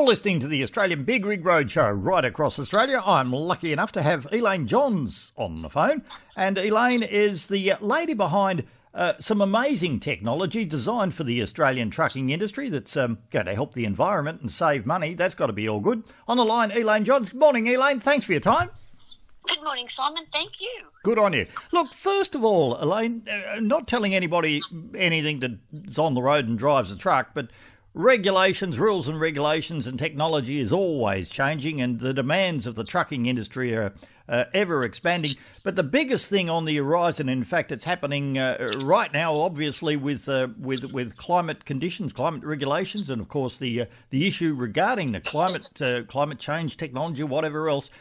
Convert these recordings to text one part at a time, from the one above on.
You're listening to the Australian Big Rig Road Show right across Australia. I'm lucky enough to have Elaine Johns on the phone. And Elaine is the lady behind some amazing technology designed for the Australian trucking industry that's going to help the environment and save money. That's got to be all good. On the line, Elaine Johns. Good morning, Elaine. Thanks for your time. Good morning, Simon. Thank you. Good on you. Look, first of all, Elaine, not telling anybody anything that's on the road and drives a truck, but regulations, rules and regulations and technology is always changing, and the demands of the trucking industry are ever expanding. But the biggest thing on the horizon, in fact, it's happening right now, obviously, with climate conditions, climate regulations, and of course the issue regarding the climate change technology, whatever else.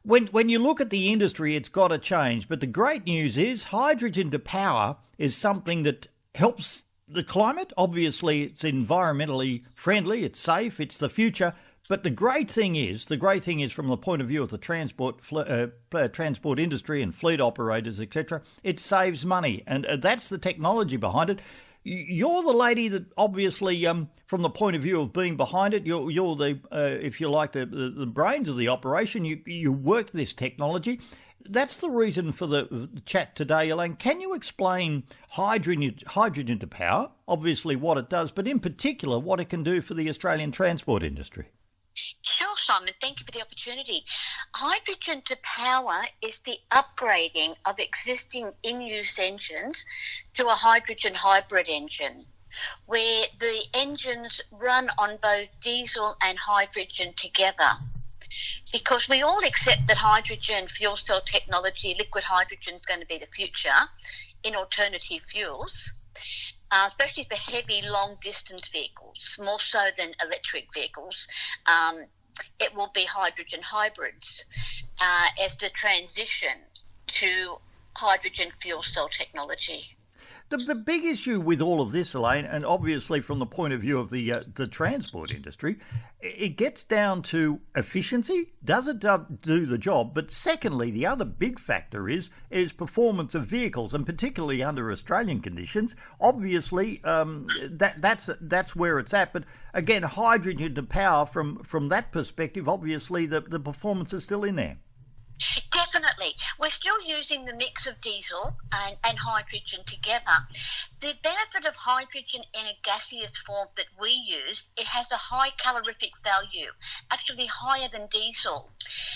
When you look at the industry, it's got to change. But the great news is hydrogen to power is something that helps the climate. Obviously, it's environmentally friendly, it's safe, it's the future. But the great thing is from the point of view of the transport industry and fleet operators, etc., it saves money. And that's the technology behind it. You're the lady that obviously, from the point of view of being behind it, you're the, if you like, the brains of the operation. You work this technology. That's the reason for the chat today, Elaine. Can you explain hydrogen to power, obviously what it does, but in particular what it can do for the Australian transport industry? Sure, Simon. Thank you for the opportunity. Hydrogen to power is the upgrading of existing in-use engines to a hydrogen hybrid engine, where the engines run on both diesel and hydrogen together. Because we all accept that hydrogen fuel cell technology, liquid hydrogen, is going to be the future in alternative fuels, especially for heavy, long-distance vehicles, more so than electric vehicles. It will be hydrogen hybrids as the transition to hydrogen fuel cell technology. The big issue with all of this, Elaine, and obviously from the point of view of the transport industry, it gets down to efficiency. Does it do the job? But secondly, the other big factor is performance of vehicles, and particularly under Australian conditions. Obviously, that's where it's at. But again, hydrogen to power from that perspective, obviously the performance is still in there. Definitely. We're still using the mix of diesel and hydrogen together. The benefit of hydrogen in a gaseous form that we use, it has a high calorific value, actually higher than diesel.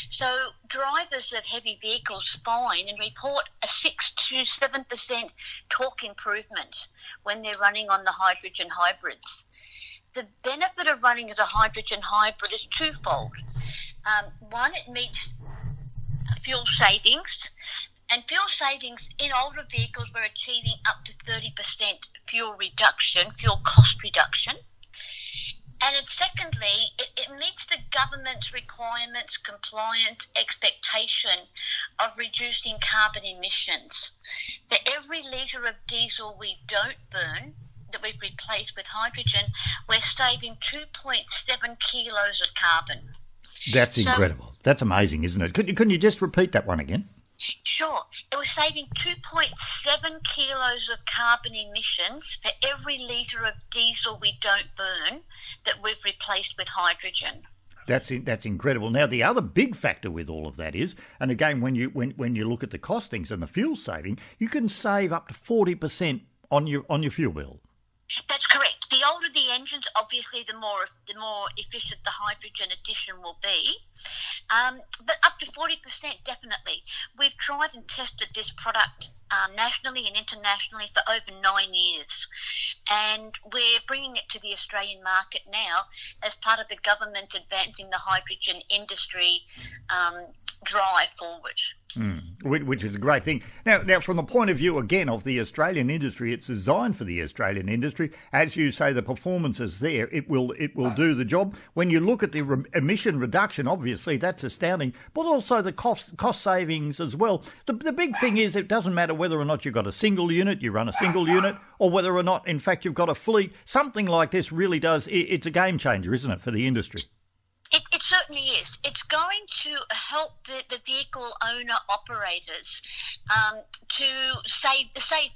So drivers of heavy vehicles find and report a 6 to 7% torque improvement when they're running on the hydrogen hybrids. The benefit of running as a hydrogen hybrid is twofold. One, it meets fuel savings, and fuel savings in older vehicles, we're achieving up to 30% fuel cost reduction. And secondly, it meets the government's requirements, compliance, expectation of reducing carbon emissions. For every litre of diesel we don't burn, that we've replaced with hydrogen, we're saving 2.7 kilos of carbon. That's incredible. That's amazing, isn't it? Couldn't you just repeat that one again? Sure. It was saving 2.7 kilos of carbon emissions for every litre of diesel we don't burn that we've replaced with hydrogen. That's incredible. Now, the other big factor with all of that is, and again, when you look at the costings and the fuel saving, you can save up to 40% on your fuel bill. That's correct. The older the engines, obviously, the more efficient the hydrogen addition will be. But up to 40%, definitely. We've tried and tested this product nationally and internationally for over 9 years. And we're bringing it to the Australian market now as part of the government advancing the hydrogen industry drive forward. Which is a great thing. Now, from the point of view, again, of the Australian industry, it's designed for the Australian industry. As you say, the performance is there. It will do the job. When you look at the emission reduction, obviously, that's astounding, but also the cost savings as well. The big thing is it doesn't matter whether or not you've got a single unit, you run a single unit, or whether or not, in fact, you've got a fleet. Something like this really does, it's a game changer, isn't it, for the industry? It certainly certainly is. It's going to help the vehicle owner operators to save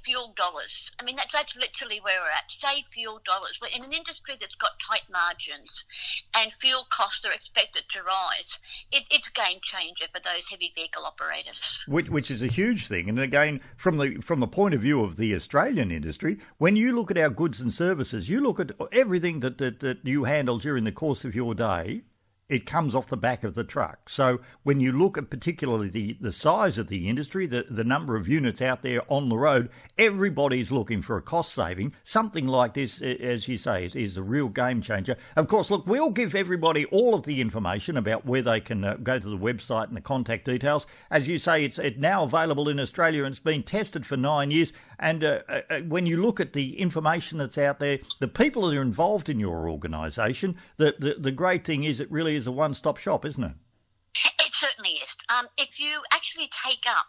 fuel dollars. I mean, that's literally where we're at. Save fuel dollars. We're in an industry that's got tight margins and fuel costs are expected to rise. It's a game changer for those heavy vehicle operators. Which is a huge thing. And again, from the point of view of the Australian industry, when you look at our goods and services, you look at everything that you handle during the course of your day, it comes off the back of the truck. So when you look at particularly the size of the industry, the number of units out there on the road, everybody's looking for a cost saving. Something like this, as you say, is a real game changer. Of course, look, we'll give everybody all of the information about where they can go to the website and the contact details. As you say, it's now available in Australia and it's been tested for 9 years. And when you look at the information that's out there, the people that are involved in your organisation, the great thing is it really is a one-stop shop, isn't it? It certainly is. If you actually take up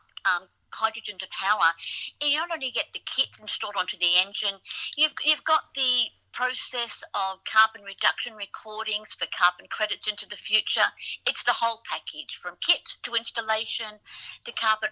hydrogen to power, you not only get the kit installed onto the engine, you've got the process of carbon reduction recordings for carbon credits into the future. It's the whole package, from kit to installation to carbon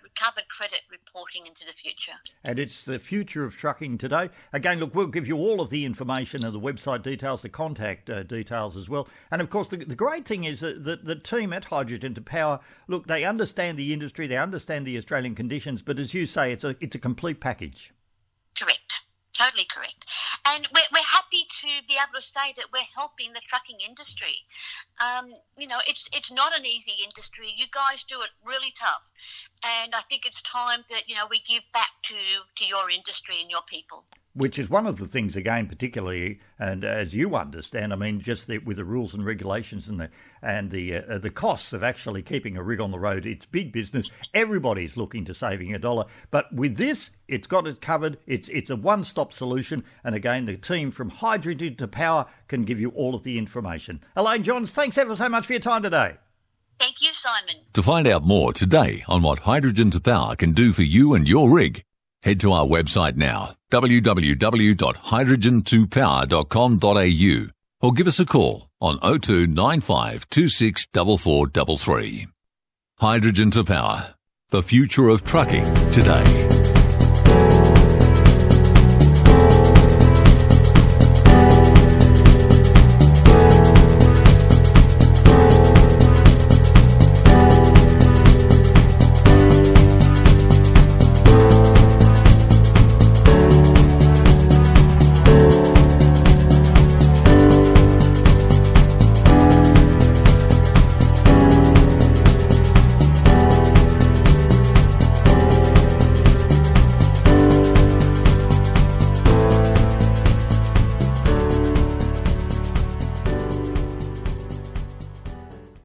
credit reporting into the future. And it's the future of trucking today. Again, look, we'll give you all of the information and the website details, the contact details as well. And of course, the great thing is that the team at Hydrogen to Power, look, they understand the industry, they understand the Australian conditions, but as you say, it's a complete package. Correct. Totally correct. And we're happy to be able to say that we're helping the trucking industry. It's not an easy industry. You guys do it really tough. And I think it's time that, we give back to your industry and your people. Which is one of the things, again, particularly, and as you understand, I mean, just with the rules and regulations and the costs of actually keeping a rig on the road, it's big business. Everybody's looking to saving $1. But with this, it's got it covered. It's a one-stop solution. And again, the team from Hydrogen to Power can give you all of the information. Elaine Johns, thanks ever so much for your time today. Thank you, Simon. To find out more today on what Hydrogen to Power can do for you and your rig, head to our website now, www.hydrogen2power.com.au, or give us a call on 02 95 26 4433. Hydrogen to Power, the future of trucking today.